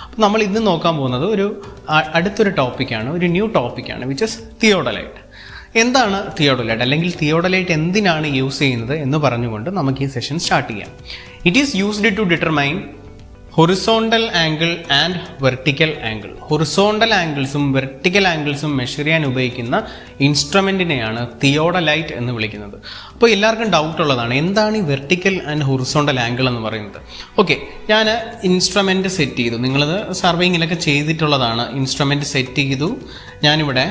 അപ്പോൾ നമ്മൾ ഇന്ന് നോക്കാൻ പോകുന്നത് അടുത്തൊരു ടോപ്പിക്കാണ്, ഒരു ന്യൂ ടോപ്പിക്കാണ്, വിച്ച് ഇസ് തിയോഡലൈറ്റ്. എന്താണ് തിയോഡലൈറ്റ്, അല്ലെങ്കിൽ തിയോഡലൈറ്റ് എന്തിനാണ് യൂസ് ചെയ്യുന്നത് എന്ന് പറഞ്ഞുകൊണ്ട് നമുക്ക് ഈ സെഷൻ സ്റ്റാർട്ട് ചെയ്യാം. It is used to determine horizontal angle and vertical angle. Horizontal ആംഗിൾസും വെർട്ടിക്കൽ ആംഗിൾസും മെഷർ ചെയ്യാൻ ഉപയോഗിക്കുന്ന ഇൻസ്ട്രുമെൻറ്റിനെയാണ് തിയോഡലൈറ്റ് എന്ന് വിളിക്കുന്നത്. അപ്പോൾ എല്ലാവർക്കും ഡൗട്ട് ഉള്ളതാണ്, എന്താണ് ഈ വെർട്ടിക്കൽ ആൻഡ് ഹൊറിസോണ്ടൽ ആംഗിൾ എന്ന് പറയുന്നത്. ഓക്കെ, ഞാൻ ഇൻസ്ട്രുമെൻറ്റ് സെറ്റ് ചെയ്തു, നിങ്ങളത് സർവേയിങ്ങിലൊക്കെ ചെയ്തിട്ടുള്ളതാണ്. ഇൻസ്ട്രുമെൻറ്റ് സെറ്റ് ചെയ്തു, ഞാനിവിടെ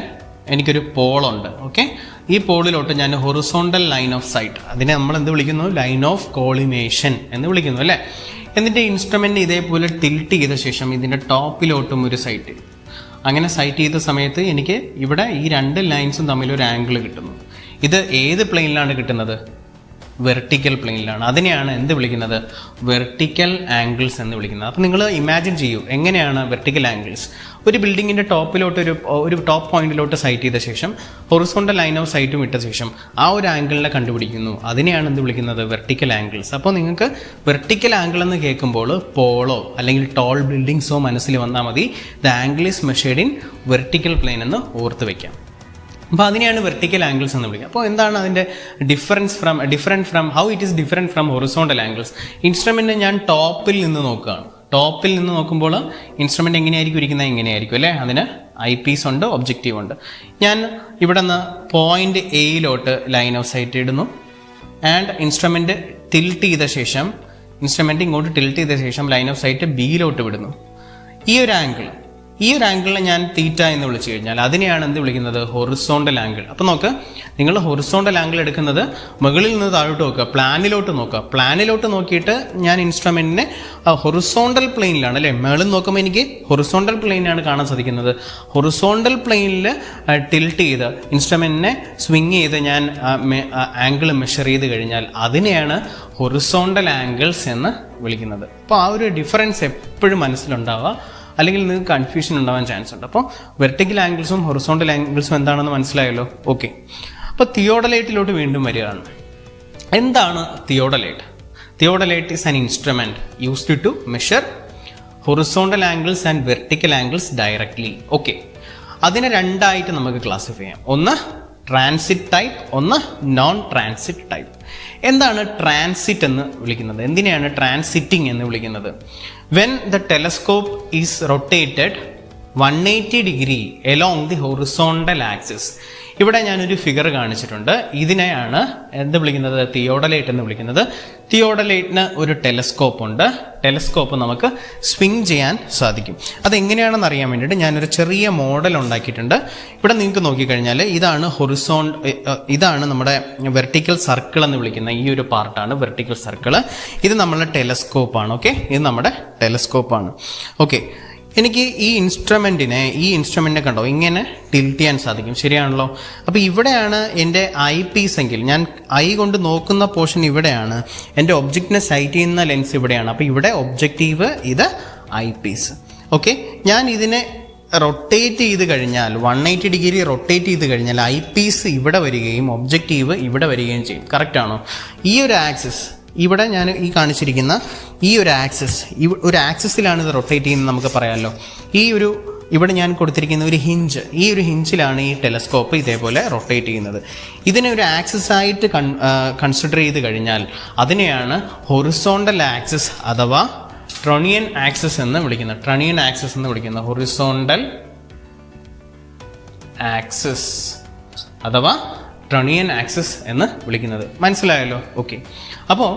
എനിക്കൊരു പോളുണ്ട്. ഓക്കെ, ഈ പോളിലോട്ട് ഞാൻ ഹൊറിസോണ്ടൽ ലൈൻ ഓഫ് സൈറ്റ്, അതിനെ നമ്മൾ എന്ത് വിളിക്കുന്നു, ലൈൻ ഓഫ് കോളിനേഷൻ എന്ന് വിളിക്കുന്നു അല്ലേ. എന്നിട്ട് ഇൻസ്ട്രുമെൻ്റ് ഇതേപോലെ ടിൽറ്റ് ചെയ്ത ശേഷം ഇതിൻ്റെ ടോപ്പിലോട്ടും ഒരു സൈറ്റ്. അങ്ങനെ സൈറ്റ് ചെയ്ത സമയത്ത് എനിക്ക് ഇവിടെ ഈ രണ്ട് ലൈൻസും തമ്മിൽ ഒരു ആംഗിൾ കിട്ടുന്നു. ഇത് ഏത് പ്ലെയിനിലാണ് കിട്ടുന്നത്? വെർട്ടിക്കൽ പ്ലെയിനിലാണ്. അതിനെയാണ് എന്ത് വിളിക്കുന്നത്? വെർട്ടിക്കൽ ആംഗിൾസ് എന്ന് വിളിക്കുന്നത്. അപ്പോൾ നിങ്ങൾ ഇമാജിൻ ചെയ്യൂ, എങ്ങനെയാണ് വെർട്ടിക്കൽ ആംഗിൾസ്? ഒരു ബിൽഡിങ്ങിൻ്റെ ടോപ്പിലോട്ട് ഒരു ടോപ്പ് പോയിന്റിലോട്ട് സൈറ്റ് ചെയ്ത ശേഷം ഹൊറിസോണ്ടൽ ലൈൻ ഓഫ് സൈറ്റും ഇട്ട ശേഷം ആ ഒരു ആംഗിളിനെ കണ്ടുപിടിക്കുന്നു. അതിനെയാണ് എന്ത് വിളിക്കുന്നത്? Vertical angles. അപ്പോൾ നിങ്ങൾക്ക് വെർട്ടിക്കൽ ആംഗിൾ എന്ന് കേൾക്കുമ്പോൾ പോളോ അല്ലെങ്കിൽ ടോൾ ബിൽഡിങ്സോ മനസ്സിൽ വന്നാൽ മതി. The angle is measured in vertical plain എന്ന് ഓർത്ത് വയ്ക്കാം. അപ്പോൾ അതിനെയാണ് വെർട്ടിക്കൽ ആംഗിൾസ് എന്ന് വിളിക്കുക. അപ്പോൾ എന്താണ് അതിൻ്റെ different from how it is different from horizontal angles? Instrument ഞാൻ ടോപ്പിൽ നിന്ന് നോക്കുകയാണ്. ടോപ്പിൽ നിന്ന് നോക്കുമ്പോൾ ഇൻസ്ട്രുമെൻ്റ് എങ്ങനെയായിരിക്കും ഇരിക്കുന്നത്? എങ്ങനെയായിരിക്കും അല്ലേ. അതിന് ഐ പീസ് ഉണ്ട്, ഒബ്ജക്റ്റീവ് ഉണ്ട്. ഞാൻ ഇവിടെ നിന്ന് പോയിന്റ് എയിലോട്ട് ലൈൻ ഓഫ് സൈറ്റ് ഇടുന്നു. ആൻഡ് ഇൻസ്ട്രുമെൻറ്റ് ടിൽറ്റ് ചെയ്ത ശേഷം ഇങ്ങോട്ട് ടിൽറ്റ് ചെയ്ത ശേഷം ലൈൻ ഓഫ് സൈറ്റ് ബിയിലോട്ട് വിടുന്നു. ഈ ഒരു ആംഗിളിനെ ഞാൻ തീറ്റ എന്ന് വിളിച്ചു കഴിഞ്ഞാൽ അതിനെയാണ് എന്ത് വിളിക്കുന്നത്? Horizontal angle. അപ്പോൾ നോക്ക്, നിങ്ങൾ ഹൊറിസോണ്ടൽ ആംഗിൾ എടുക്കുന്നത് മുകളിൽ നിന്ന് താഴോട്ട് നോക്കുക, പ്ലാനിലോട്ട് നോക്കുക. പ്ലാനിലോട്ട് നോക്കിയിട്ട് ഞാൻ ഇൻസ്ട്രുമെൻറ്റിനെ ഹൊറിസോണ്ടൽ പ്ലെയിനിലാണ് അല്ലേ, മുകളിൽ നോക്കുമ്പോൾ എനിക്ക് ഹൊറിസോണ്ടൽ പ്ലെയിനാണ് കാണാൻ സാധിക്കുന്നത്. ഹൊറിസോണ്ടൽ പ്ലെയിനിൽ ടിൽറ്റ് ചെയ്ത് ഇൻസ്ട്രുമെൻറ്റിനെ സ്വിങ് ചെയ്ത് ഞാൻ ആംഗിൾ മെഷർ ചെയ്ത് കഴിഞ്ഞാൽ അതിനെയാണ് ഹൊറിസോണ്ടൽ ആംഗിൾസ് എന്ന് വിളിക്കുന്നത്. അപ്പോൾ ആ ഒരു ഡിഫറൻസ് എപ്പോഴും മനസ്സിലുണ്ടാവുക, അല്ലെങ്കിൽ നിങ്ങൾക്ക് കൺഫ്യൂഷൻ ഉണ്ടാവാൻ ചാൻസ് ഉണ്ട്. അപ്പോൾ വെർട്ടിക്കൽ ആംഗിൾസും ഹൊറിസോണ്ടൽ ആംഗിൾസും എന്താണെന്ന് മനസ്സിലായല്ലോ. ഓക്കെ, അപ്പോൾ തിയോഡലൈറ്റിലോട്ട് വീണ്ടും വരികയാണ്. എന്താണ് theodolite? Theodolite is an instrument used to measure horizontal angles and vertical angles directly. Okay, അതിനെ രണ്ടായിട്ട് നമുക്ക് ക്ലാസിഫൈ ചെയ്യാം. ഒന്ന് ട്രാൻസിറ്റ് ടൈപ്പ്, ഒന്ന് നോൺ ട്രാൻസിറ്റ് ടൈപ്പ്. എന്താണ് ട്രാൻസിറ്റ് എന്ന് വിളിക്കുന്നത്? എന്തിനെയാണ് ട്രാൻസിറ്റിംഗ് എന്ന് വിളിക്കുന്നത്? When the telescope is rotated 180 degree along the horizontal axis. ഇവിടെ ഞാനൊരു ഫിഗർ കാണിച്ചിട്ടുണ്ട്. ഇതിനെയാണ് എന്ത് വിളിക്കുന്നത്? തിയോഡലൈറ്റ് എന്ന് വിളിക്കുന്നത്. തിയോഡലൈറ്റിന് ഒരു ടെലസ്കോപ്പ് ഉണ്ട്. ടെലസ്കോപ്പ് നമുക്ക് സ്വിങ് ചെയ്യാൻ സാധിക്കും. അതെങ്ങനെയാണെന്ന് അറിയാൻ വേണ്ടിയിട്ട് ഞാനൊരു ചെറിയ മോഡൽ ഉണ്ടാക്കിയിട്ടുണ്ട്. ഇവിടെ നിങ്ങൾക്ക് നോക്കിക്കഴിഞ്ഞാൽ ഇതാണ് നമ്മുടെ വെർട്ടിക്കൽ സർക്കിൾ എന്ന് വിളിക്കുന്ന ഈ ഒരു പാർട്ടാണ് വെർട്ടിക്കൽ സർക്കിൾ. ഇത് നമ്മളുടെ ടെലസ്കോപ്പാണ്. ഓക്കെ, ഇത് നമ്മുടെ ടെലസ്കോപ്പാണ്. ഓക്കെ, എനിക്ക് ഈ ഇൻസ്ട്രുമെൻറ്റിനെ കണ്ടോ ഇങ്ങനെ ടിൽറ്റ് ചെയ്യാൻ സാധിക്കും, ശരിയാണല്ലോ. അപ്പോൾ ഇവിടെയാണ് എൻ്റെ ഐ പീസ് എങ്കിൽ, ഞാൻ ഐ കൊണ്ട് നോക്കുന്ന പോർഷൻ ഇവിടെയാണ്, എൻ്റെ ഒബ്ജക്റ്റിനെ സൈറ്റ് ചെയ്യുന്ന ലെൻസ് ഇവിടെയാണ്. അപ്പോൾ ഇവിടെ ഒബ്ജക്റ്റീവ്, ഇത് ഐ പീസ്. ഓക്കെ, ഞാൻ ഇതിനെ റൊട്ടേറ്റ് ചെയ്ത് കഴിഞ്ഞാൽ 180 ഡിഗ്രി റൊട്ടേറ്റ് ചെയ്ത് കഴിഞ്ഞാൽ ഐ പീസ് ഇവിടെ വരികയും ഒബ്ജക്റ്റീവ് ഇവിടെ വരികയും ചെയ്യും. കറക്റ്റാണോ? ഈ ഒരു ആക്സിസ് ഇവിടെ ഞാൻ ഈ കാണിച്ചിരിക്കുന്ന ഈ ഒരു ആക്സിസിലാണ് ഇത് റൊട്ടേറ്റ് ചെയ്യുന്നത് നമുക്ക് പറയാമല്ലോ. ഇവിടെ ഞാൻ കൊടുത്തിരിക്കുന്ന ഒരു ഹിഞ്ച്, ഈ ഒരു ഹിഞ്ചിലാണ് ഈ ടെലസ്കോപ്പ് ഇതേപോലെ റൊട്ടേറ്റ് ചെയ്യുന്നത്. ഇതിനെ ഒരു ആക്സിസ് ആയിട്ട് കൺസിഡർ ചെയ്ത് കഴിഞ്ഞാൽ അതിനെയാണ് ഹൊറിസോണ്ടൽ ആക്സിസ് അഥവാ ട്രോണിയൻ ആക്സിസ് എന്ന് വിളിക്കുന്നത്. ഹൊറിസോണ്ടൽ ആക്സിസ് അഥവാ ട്രോണിയൻ ആക്സിസ് എന്ന് വിളിക്കുന്നത്. മനസ്സിലായല്ലോ? ഓക്കെ, അപ്പോൾ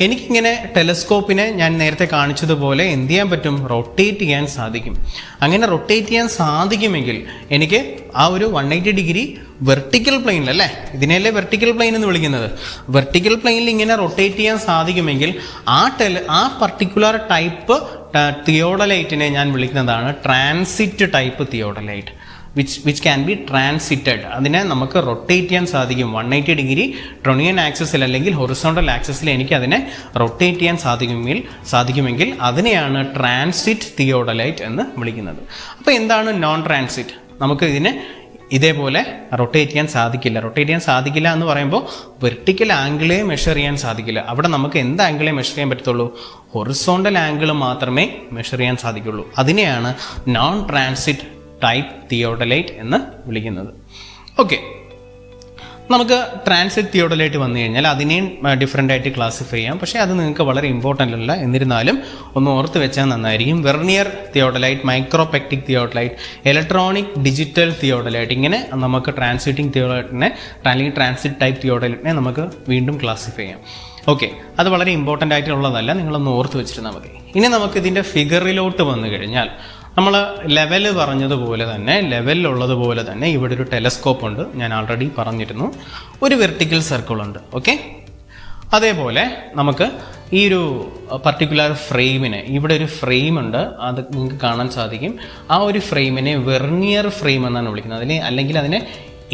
എനിക്കിങ്ങനെ ടെലസ്കോപ്പിനെ ഞാൻ നേരത്തെ കാണിച്ചതുപോലെ എന്ത് ചെയ്യാൻ പറ്റും? റൊട്ടേറ്റ് ചെയ്യാൻ സാധിക്കും. അങ്ങനെ റൊട്ടേറ്റ് ചെയ്യാൻ സാധിക്കുമെങ്കിൽ എനിക്ക് ആ ഒരു 180 ഡിഗ്രി വെർട്ടിക്കൽ പ്ലെയിനിലല്ലേ, ഇതിനെയല്ലേ വെർട്ടിക്കൽ പ്ലെയിൻ എന്ന് വിളിക്കുന്നത്. വെർട്ടിക്കൽ പ്ലെയിനിൽ ഇങ്ങനെ റൊട്ടേറ്റ് ചെയ്യാൻ സാധിക്കുമെങ്കിൽ ആ പർട്ടിക്കുലർ ടൈപ്പ് തിയോഡലൈറ്റിനെ ഞാൻ വിളിക്കുന്നതാണ് transit type theodolite. which can be transited. അതിനെ നമുക്ക് റൊട്ടേറ്റ് ചെയ്യാൻ സാധിക്കും 180 ഡിഗ്രി ട്രോണിയൻ ആക്സിസിൽ അല്ലെങ്കിൽ ഹൊറിസോണ്ടൽ ആക്സിസിൽ എനിക്ക് അതിനെ റൊട്ടേറ്റ് ചെയ്യാൻ സാധിക്കുമെങ്കിൽ അതിനെയാണ് ട്രാൻസിറ്റ് തിയോഡലൈറ്റ് എന്ന് വിളിക്കുന്നത്. അപ്പോൾ എന്താണ് നോൺ ട്രാൻസിറ്റ്? നമുക്ക് ഇതിനെ ഇതേപോലെ റൊട്ടേറ്റ് ചെയ്യാൻ സാധിക്കില്ല എന്ന് പറയുമ്പോൾ വെർട്ടിക്കൽ ആംഗിളെ മെഷർ ചെയ്യാൻ സാധിക്കില്ല. അവിടെ നമുക്ക് എന്ത് ആംഗിളെ മെഷർ ചെയ്യാൻ പറ്റത്തുള്ളൂ? ഹൊറിസോണ്ടൽ ആംഗിൾ മാത്രമേ മെഷർ ചെയ്യാൻ സാധിക്കുള്ളൂ. അതിനെയാണ് നോൺ ട്രാൻസിറ്റ് ടൈപ്പ് തിയോഡലൈറ്റ് എന്ന് വിളിക്കുന്നത്. ഓക്കെ, നമുക്ക് ട്രാൻസിറ്റ് തിയോഡലൈറ്റ് വന്നു കഴിഞ്ഞാൽ അതിനെയും ഡിഫറെൻ്റ് ആയിട്ട് ക്ലാസിഫൈ ചെയ്യാം. പക്ഷേ അത് നിങ്ങൾക്ക് വളരെ ഇമ്പോർട്ടൻ്റ് അല്ല. എന്നിരുന്നാലും ഒന്ന് ഓർത്ത് വെച്ചാൽ നന്നായിരിക്കും. Vernier theodolite, microptic theodolite, electronic digital theodolite, ഇങ്ങനെ നമുക്ക് ട്രാൻസിറ്റിംഗ് തിയോഡലൈറ്റിനെ അല്ലെങ്കിൽ ട്രാൻസിറ്റ് ടൈപ്പ് തിയോഡലൈറ്റിനെ നമുക്ക് വീണ്ടും ക്ലാസിഫൈ ചെയ്യാം. ഓക്കെ, അത് വളരെ ഇമ്പോർട്ടൻ്റ് ആയിട്ടുള്ളതല്ല, നിങ്ങളൊന്ന് ഓർത്ത് വെച്ചിരുന്നാൽ മതി. ഇനി നമുക്ക് ഇതിൻ്റെ ഫിഗറിലോട്ട് വന്നു കഴിഞ്ഞാൽ നമ്മൾ ലെവല് പറഞ്ഞതുപോലെ തന്നെ, ലെവലിലുള്ളതുപോലെ തന്നെ ഇവിടെ ഒരു ടെലസ്കോപ്പ് ഉണ്ട്, ഞാൻ ആൾറെഡി പറഞ്ഞിരുന്നു. ഒരു വെർട്ടിക്കൽ സർക്കിൾ ഉണ്ട്. ഓക്കെ, അതേപോലെ നമുക്ക് ഈ ഒരു പർട്ടിക്കുലർ ഫ്രെയിമിന് ഇവിടെ ഒരു ഫ്രെയിം ഉണ്ട്, അത് നിങ്ങൾക്ക് കാണാൻ സാധിക്കും. ആ ഒരു ഫ്രെയിമിനെ വെർനിയർ ഫ്രെയിം എന്നാണ് വിളിക്കുന്നത്. അല്ലെങ്കിൽ അതിനെ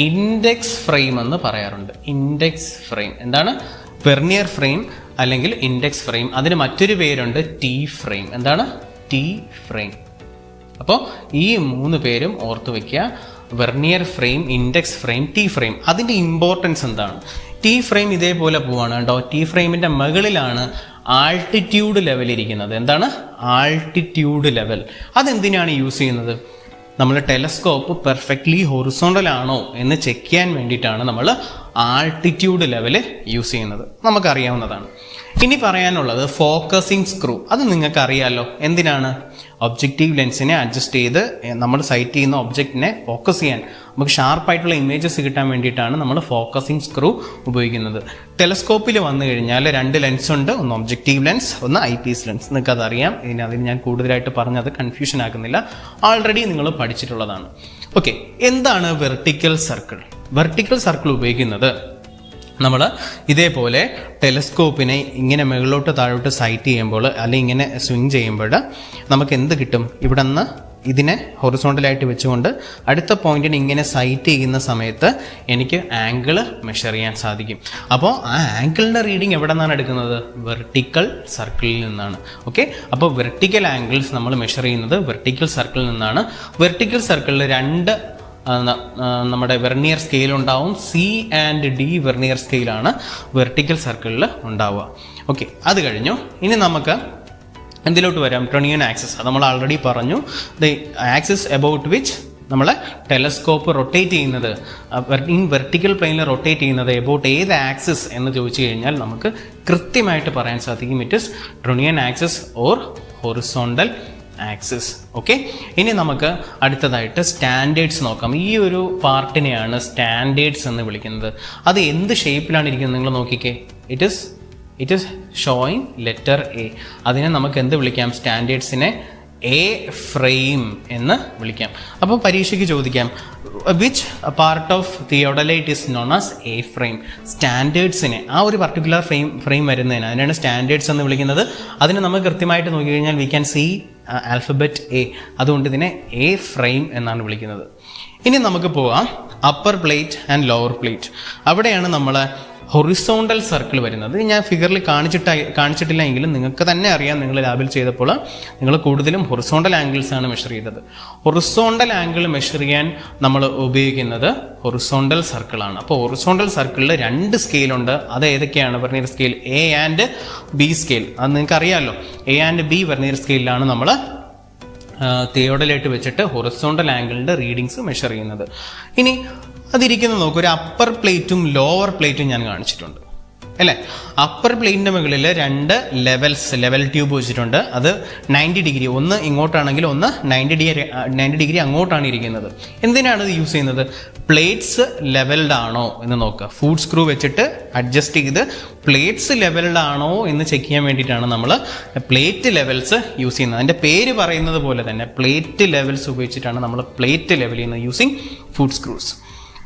ഇൻഡെക്സ് ഫ്രെയിം എന്ന് പറയാറുണ്ട്. ഇൻഡെക്സ് ഫ്രെയിം എന്താണ്? വെർനിയർ ഫ്രെയിം അല്ലെങ്കിൽ ഇൻഡെക്സ് ഫ്രെയിം. അതിന് മറ്റൊരു പേരുണ്ട് ടി ഫ്രെയിം. എന്താണ്? T frame. അപ്പോൾ ഈ 3 പേരും ഓർത്ത് വയ്ക്കുക. Vernier frame, index frame, T frame. അതിൻ്റെ ഇമ്പോർട്ടൻസ് എന്താണ്? ടി ഫ്രെയിം ഇതേപോലെ പോവാണ് കേട്ടോ. ടി ഫ്രെയിമിൻ്റെ മുകളിലാണ് ആൾട്ടിറ്റ്യൂഡ് ലെവൽ ഇരിക്കുന്നത്. എന്താണ്? Altitude level. അതെന്തിനാണ് യൂസ് ചെയ്യുന്നത്? നമ്മൾ ടെലസ്കോപ്പ് പെർഫെക്റ്റ്ലി ഹൊറിസോണ്ടൽ ആണോ എന്ന് ചെക്ക് ചെയ്യാൻ വേണ്ടിയിട്ടാണ് നമ്മൾ ആൾട്ടിറ്റ്യൂഡ് ലെവൽ യൂസ് ചെയ്യുന്നത്. നമുക്കറിയാവുന്നതാണ്. ഇനി പറയാനുള്ളത് ഫോക്കസിങ് സ്ക്രൂ. അത് നിങ്ങൾക്ക് അറിയാമല്ലോ. എന്തിനാണ്? ഒബ്ജക്റ്റീവ് ലെൻസിനെ അഡ്ജസ്റ്റ് ചെയ്ത് നമ്മൾ സൈറ്റ് ചെയ്യുന്ന ഒബ്ജക്റ്റിനെ ഫോക്കസ് ചെയ്യാൻ, നമുക്ക് ഷാർപ്പായിട്ടുള്ള ഇമേജസ് കിട്ടാൻ വേണ്ടിയിട്ടാണ് നമ്മൾ ഫോക്കസിങ് സ്ക്രൂ ഉപയോഗിക്കുന്നത്. ടെലസ്കോപ്പിൽ വന്നു കഴിഞ്ഞാൽ 2 ലെൻസ് ഉണ്ട്. ഒന്ന് ഒബ്ജക്റ്റീവ് ലെൻസ്, ഒന്ന് ഐ പീസ് ലെൻസ്. നിങ്ങൾക്ക് അതറിയാം. അതിന് ഞാൻ കൂടുതലായിട്ട് പറഞ്ഞത് കൺഫ്യൂഷൻ ആക്കുന്നില്ല, ആൾറെഡി നിങ്ങൾ പഠിച്ചിട്ടുള്ളതാണ്. ഓക്കെ, എന്താണ് വെർട്ടിക്കൽ സർക്കിൾ? വെർട്ടിക്കൽ സർക്കിൾ ഉപയോഗിക്കുന്നത് നമ്മൾ ഇതേപോലെ ടെലസ്കോപ്പിനെ ഇങ്ങനെ മുകളിലോട്ട് താഴോട്ട് സൈറ്റ് ചെയ്യുമ്പോൾ അല്ലെങ്കിൽ ഇങ്ങനെ സ്വിങ് ചെയ്യുമ്പോൾ നമുക്ക് എന്ത് കിട്ടും? ഇവിടെ നിന്ന് ഇതിനെ ഹൊറിസോണ്ടലായിട്ട് വെച്ചുകൊണ്ട് അടുത്ത പോയിന്റിന് ഇങ്ങനെ സൈറ്റ് ചെയ്യുന്ന സമയത്ത് എനിക്ക് ആംഗിൾ മെഷർ ചെയ്യാൻ സാധിക്കും. അപ്പോൾ ആ ആംഗിളിൻ്റെ റീഡിങ് എവിടെ നിന്നാണ് എടുക്കുന്നത്? വെർട്ടിക്കൽ സർക്കിളിൽ നിന്നാണ്. ഓക്കെ, അപ്പോൾ വെർട്ടിക്കൽ ആംഗിൾസ് നമ്മൾ മെഷർ ചെയ്യുന്നത് വെർട്ടിക്കൽ സർക്കിളിൽ നിന്നാണ്. വെർട്ടിക്കൽ സർക്കിളിൽ 2 നമ്മുടെ വെർനിയർ സ്കെയിൽ ഉണ്ടാവും. സി ആൻഡ് ഡി വെർനിയർ സ്കെയിലാണ് വെർട്ടിക്കൽ സർക്കിളിൽ ഉണ്ടാവുക. ഓക്കെ, അത് കഴിഞ്ഞു. ഇനി നമുക്ക് എന്തിലോട്ട് വരാം? Trunnion axis. അത് നമ്മൾ ആൾറെഡി പറഞ്ഞു. ദ ആക്സിസ് അബൌട്ട് വിച്ച് നമ്മൾ ടെലസ്കോപ്പ് റൊട്ടേറ്റ് ചെയ്യുന്നത്, ഇൻ വെർട്ടിക്കൽ പ്ലെയിനിൽ റൊട്ടേറ്റ് ചെയ്യുന്നത് എബൌട്ട് ഏത് ആക്സിസ് എന്ന് ചോദിച്ചു കഴിഞ്ഞാൽ നമുക്ക് കൃത്യമായിട്ട് പറയാൻ സാധിക്കും. It is trunnion axis or horizontal axis. Okay, ഇനി നമുക്ക് അടുത്തതായിട്ട് സ്റ്റാൻഡേർഡ്സ് നോക്കാം. ഈ ഒരു പാർട്ടിനെയാണ് സ്റ്റാൻഡേർഡ്സ് എന്ന് വിളിക്കുന്നത്. അത് എന്ത് ഷേപ്പിലാണ് ഇരിക്കുന്നത് നിങ്ങൾ നോക്കിക്കേ. It is showing letter A. അതിനെ നമുക്ക് എന്ത് വിളിക്കാം? സ്റ്റാൻഡേർഡ്സിനെ എ ഫ്രെയിം എന്ന് വിളിക്കാം. അപ്പോൾ പരീക്ഷയ്ക്ക് ചോദിക്കാം, which part of theodolite is known as a frame? സ്റ്റാൻഡേർഡ്സിനെ, ആ ഒരു പർട്ടിക്കുലർ ഫ്രെയിം വരുന്നതിന് അതിനാണ് സ്റ്റാൻഡേർഡ്സ് എന്ന് വിളിക്കുന്നത്. അതിന് നമ്മൾ കൃത്യമായിട്ട് നോക്കിക്കഴിഞ്ഞാൽ we can see alphabet A. അതുകൊണ്ട് ഇതിനെ എ ഫ്രെയിം എന്നാണ് വിളിക്കുന്നത്. ഇനി നമുക്ക് പോകാം upper plate and lower plate. അവിടെയാണ് നമ്മൾ ഹൊറിസോണ്ടൽ സർക്കിൾ വരുന്നത്. ഞാൻ ഫിഗറിൽ കാണിച്ചിട്ടില്ല എങ്കിലും നിങ്ങൾക്ക് തന്നെ അറിയാം. നിങ്ങൾ ലാബിൽ ചെയ്തപ്പോൾ നിങ്ങൾ കൂടുതലും ഹൊറിസോണ്ടൽ ആംഗിൾസ് ആണ് മെഷർ ചെയ്തത്. ഹൊറിസോണ്ടൽ ആംഗിൾ മെഷർ ചെയ്യാൻ നമ്മൾ ഉപയോഗിക്കുന്നത് ഹൊറിസോണ്ടൽ സർക്കിളാണ്. അപ്പോൾ ഹൊറിസോണ്ടൽ സർക്കിളിൽ 2 സ്കെയിലുണ്ട്. അത് ഏതൊക്കെയാണ്? Vernier scale A and B scale. അത് നിങ്ങൾക്ക് അറിയാമല്ലോ. എ ആൻഡ് ബി വെർനിയർ സ്കെയിലാണ് നമ്മൾ തിയോഡലൈറ്റ് വെച്ചിട്ട് ഹൊറിസോണ്ടൽ ആംഗിളിൻ്റെ റീഡിങ്സ് മെഷർ ചെയ്യുന്നത്. ഇനി അതിരിക്കുന്നത് നോക്കൂ. ഒരു അപ്പർ പ്ലേറ്റും ലോവർ പ്ലേറ്റും ഞാൻ കാണിച്ചിട്ടുണ്ട് അല്ലേ? അപ്പർ പ്ലേറ്റിൻ്റെ മുകളിൽ 2 ലെവൽ ട്യൂബ് വെച്ചിട്ടുണ്ട്. അത് 90 ഡിഗ്രി, ഒന്ന് ഇങ്ങോട്ടാണെങ്കിൽ ഒന്ന് 90 ഡിഗ്രി അങ്ങോട്ടാണ് ഇരിക്കുന്നത്. എന്തിനാണ് ഇത് യൂസ് ചെയ്യുന്നത്? പ്ലേറ്റ്സ് ലെവൽഡ് ആണോ എന്ന് നോക്കുക. ഫുഡ് സ്ക്രൂ വെച്ചിട്ട് അഡ്ജസ്റ്റ് ചെയ്ത് പ്ലേറ്റ്സ് ലെവൽഡ് ആണോ എന്ന് ചെക്ക് ചെയ്യാൻ വേണ്ടിയിട്ടാണ് നമ്മൾ പ്ലേറ്റ് ലെവൽസ് യൂസ് ചെയ്യുന്നത്. അതിൻ്റെ പേര് പറയുന്നത് പോലെ തന്നെ പ്ലേറ്റ് ലെവൽസ് ഉപയോഗിച്ചിട്ടാണ് നമ്മൾ പ്ലേറ്റ് ലെവൽ ചെയ്യുന്നത് യൂസിങ് ഫുഡ് സ്ക്രൂസ്.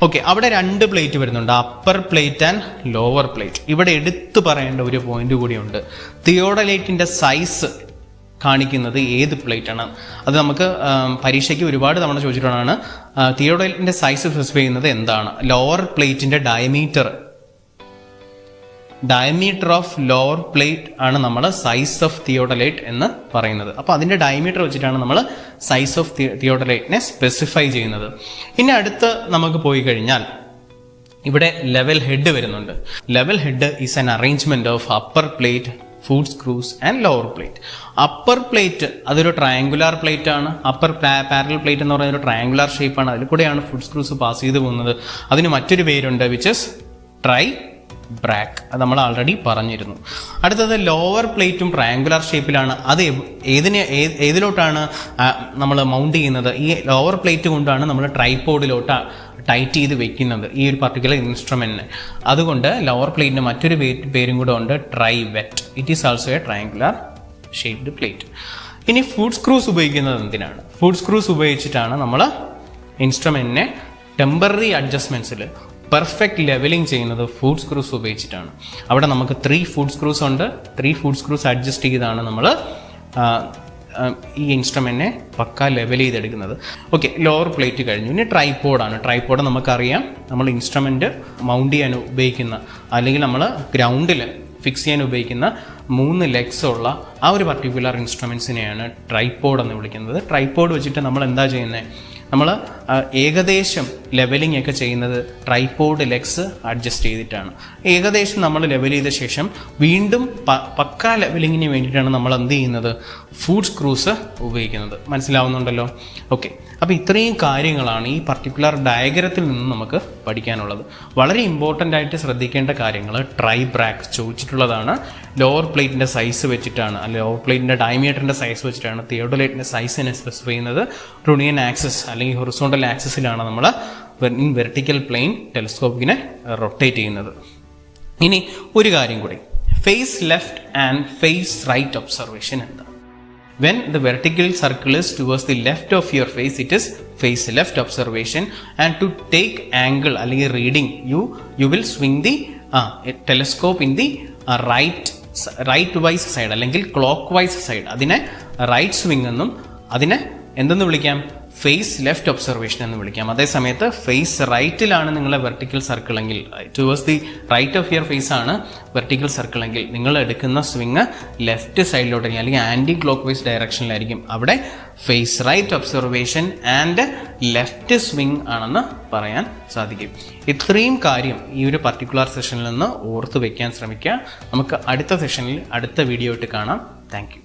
ഓക്കെ, അവിടെ 2 പ്ലേറ്റ് വരുന്നുണ്ട്, upper plate and lower plate. ഇവിടെ എടുത്തു പറയേണ്ട ഒരു പോയിന്റ് കൂടിയുണ്ട്. തിയോഡലൈറ്റിൻ്റെ സൈസ് കാണിക്കുന്നത് ഏത് പ്ലേറ്റ് ആണ്? അത് നമുക്ക് പരീക്ഷയ്ക്ക് ഒരുപാട് തവണ ചോദിച്ചിട്ടുള്ളതാണ്. തിയോഡലൈറ്റിൻ്റെ സൈസ് സ്പെസിഫൈ ചെയ്യുന്നത് എന്താണ്? ലോവർ പ്ലേറ്റിൻ്റെ ഡയമീറ്റർ ഓഫ് ലോവർ പ്ലേറ്റ് ആണ് നമ്മൾ സൈസ് ഓഫ് തിയോഡലൈറ്റ് എന്ന് പറയുന്നത്. അപ്പോൾ അതിൻ്റെ ഡയമീറ്റർ വെച്ചിട്ടാണ് നമ്മൾ സൈസ് ഓഫ് തിയോഡലൈറ്റിനെ സ്പെസിഫൈ ചെയ്യുന്നത്. ഇനി അടുത്ത് നമുക്ക് പോയി കഴിഞ്ഞാൽ ഇവിടെ ലെവൽ ഹെഡ് വരുന്നുണ്ട്. Level head is an arrangement of upper plate, food screws and lower plate. Upper plate അതൊരു ട്രയാങ്കുലാർ പ്ലേറ്റ് ആണ്. അപ്പർ പാരലൽ പ്ലേറ്റ് എന്ന് പറയുന്ന ഒരു ട്രയാങ്കുലാർ ഷേപ്പാണ്. അതിൽ കൂടെയാണ് ഫുഡ് സ്ക്രൂസ് പാസ് ചെയ്ത് പോകുന്നത്. അതിന് മറ്റൊരു പേരുണ്ട്, വിച്ച് ഇസ് ട്രൈ ബ്രാക്ക്. അത് നമ്മൾ ആൾറെഡി പറഞ്ഞിരുന്നു. അടുത്തത് ലോവർ പ്ലേറ്റും ട്രയാങ്കുലാർ ഷേപ്പിലാണ്. അത് ഏതിലോട്ടാണ് നമ്മൾ മൗണ്ട് ചെയ്യുന്നത്? ഈ ലോവർ പ്ലേറ്റ് കൊണ്ടാണ് നമ്മൾ ട്രൈപോഡിലോട്ട് ടൈറ്റ് ചെയ്ത് വെക്കുന്നത് ഈ ഒരു പർട്ടിക്കുലർ ഇൻസ്ട്രുമെന്റിന്. അതുകൊണ്ട് ലോവർ പ്ലേറ്റിന് മറ്റൊരു പേരും കൂടെ ഉണ്ട്, trivet. It is also a triangular shaped plate. ഇനി ഫുഡ് സ്ക്രൂസ് ഉപയോഗിക്കുന്നത് എന്തിനാണ്? ഫുഡ് സ്ക്രൂസ് ഉപയോഗിച്ചിട്ടാണ് നമ്മൾ ഇൻസ്ട്രുമെന്റിനെ ടെമ്പററി അഡ്ജസ്റ്റ്മെന്റ്സിൽ പെർഫെക്റ്റ് ലെവലിംഗ് ചെയ്യുന്നത് ഫുഡ് സ്ക്രൂസ് ഉപയോഗിച്ചിട്ടാണ്. അവിടെ നമുക്ക് 3 ഫുഡ് സ്ക്രൂസ് ഉണ്ട്. 3 ഫുഡ് സ്ക്രൂസ് അഡ്ജസ്റ്റ് ചെയ്താണ് നമ്മൾ ഈ ഇൻസ്ട്രുമെന്റിനെ പക്ക ലെവൽ ചെയ്തെടുക്കുന്നത്. ഓക്കെ, ലോവർ പ്ലേറ്റ് കഴിഞ്ഞു. ഇനി ട്രൈപോഡാണ്. ട്രൈപോഡ് നമുക്കറിയാം, നമ്മൾ ഇൻസ്ട്രുമെന്റ് മൗണ്ട് ചെയ്യാൻ ഉപയോഗിക്കുന്ന അല്ലെങ്കിൽ നമ്മൾ ഗ്രൗണ്ടിൽ ഫിക്സ് ചെയ്യാൻ ഉപയോഗിക്കുന്ന 3 ലെഗ്സ് ഉള്ള ആ ഒരു പർട്ടിക്കുലർ ഇൻസ്ട്രുമെന്റ്സിനെയാണ് ട്രൈപോഡ് എന്ന് വിളിക്കുന്നത്. ട്രൈപോഡ് വെച്ചിട്ട് നമ്മൾ എന്താ ചെയ്യുന്നത്? നമ്മൾ ഏകദേശം ലെവലിംഗ് ഒക്കെ ചെയ്യുന്നത് ട്രൈപോഡ് ലെഗ്സ് അഡ്ജസ്റ്റ് ചെയ്തിട്ടാണ്. ഏകദേശം നമ്മൾ ലെവൽ ചെയ്ത ശേഷം വീണ്ടും പക്ക ലെവലിങ്ങിന് വേണ്ടിയിട്ടാണ് നമ്മൾ എന്ത് ചെയ്യുന്നത്? ഫുഡ് സ്ക്രൂസ് ഉപയോഗിക്കുന്നത്. മനസ്സിലാവുന്നുണ്ടല്ലോ? ഓക്കെ, അപ്പോൾ ഇത്രയും കാര്യങ്ങളാണ് ഈ പർട്ടിക്കുലർ ഡയഗ്രത്തിൽ നിന്ന് നമുക്ക് പഠിക്കാനുള്ളത്. വളരെ ഇമ്പോർട്ടൻ്റ് ആയിട്ട് ശ്രദ്ധിക്കേണ്ട കാര്യങ്ങൾ ട്രൈ ബ്രാക്ക് ചോദിച്ചിട്ടുള്ളതാണ്. ലോവർ പ്ലേറ്റിൻ്റെ സൈസ് വെച്ചിട്ടാണ്, അല്ലെങ്കിൽ ലോവർ പ്ലേറ്റിൻ്റെ ഡയമീറ്ററിൻ്റെ സൈസ് വെച്ചിട്ടാണ് തിയോഡോലൈറ്റിൻ്റെ സൈസിനെ സ്പെസിഫൈ ചെയ്യുന്നത്. റുണിയൻ ആക്സിസ് അല്ലെങ്കിൽ ഹൊറിസോണ്ടൽ ആക്സിസിലാണ് നമ്മൾ ഇൻ വെർട്ടിക്കൽ പ്ലെയിൻ ടെലിസ്കോപ്പിനെ റൊട്ടേറ്റ് ചെയ്യുന്നത്. ഇനി ഒരു കാര്യം കൂടി, face left and face right observation എന്താ? When the vertical circle is towards the left of your face, it is face left observation. And to take angle അല്ലെങ്കിൽ reading, you will swing the telescope in the right wise side അല്ലെങ്കിൽ clockwise side. അതിനെ right swing എന്നും അതിനെ എന്തെന്ന് വിളിക്കാം? Face left observation എന്ന് വിളിക്കാം. അതേസമയത്ത് ഫേസ് റൈറ്റിലാണ് നിങ്ങളെ വെർട്ടിക്കൽ സർക്കിൾ എങ്കിൽ, towards the right of your face ആണ് വെർട്ടിക്കൽ സർക്കിൾ എങ്കിൽ, നിങ്ങൾ എടുക്കുന്ന സ്വിങ് ലെഫ്റ്റ് സൈഡിലോട്ടായിരിക്കും അല്ലെങ്കിൽ ആൻറ്റി ക്ലോക്ക് വൈസ് ഡയറക്ഷനിലായിരിക്കും. അവിടെ face right observation and left swing ആണെന്ന് പറയാൻ സാധിക്കും. ഇത്രയും കാര്യം ഈ ഒരു പർട്ടിക്കുലർ സെഷനിൽ നിന്ന് ഓർത്ത് വയ്ക്കാൻ ശ്രമിക്കുക. നമുക്ക് അടുത്ത സെഷനിൽ അടുത്ത വീഡിയോ ആയിട്ട് കാണാം. Thank you.